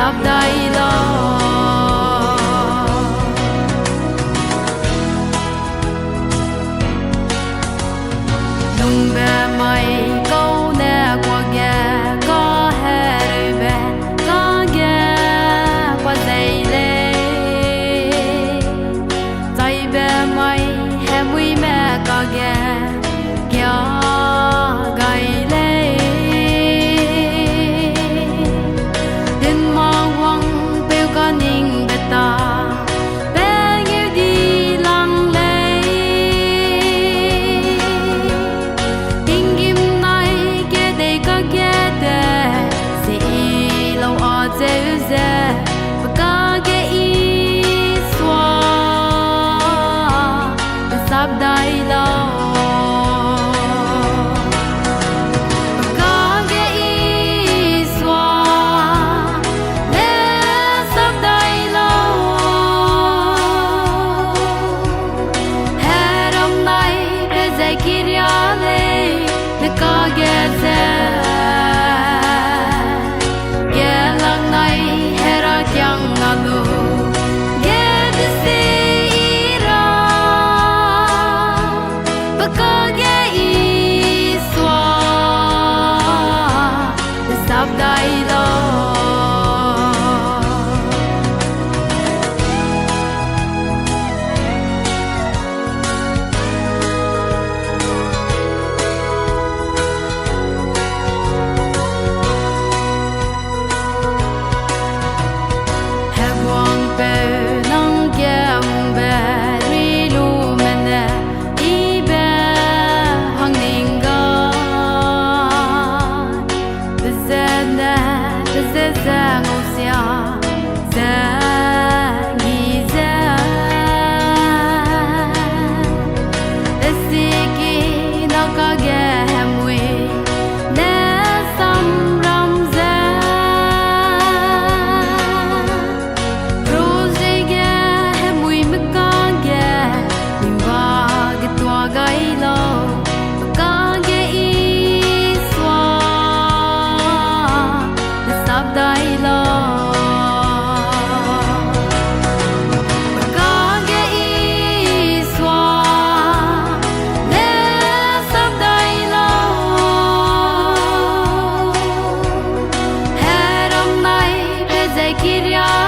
sắp đây lo đừng về mày câu nè qua ghé có hè rồi về có ghé qua dây lê dây về mày hè vui mẹ có ghé kia gầy lê đến mong quăng bêu con nhìn về ta bé yêu đi lăng lê kinh kim này kia đây có ghé để gì lâu ở dễ dễ và có ghé Isua sắp đây lâu Kiria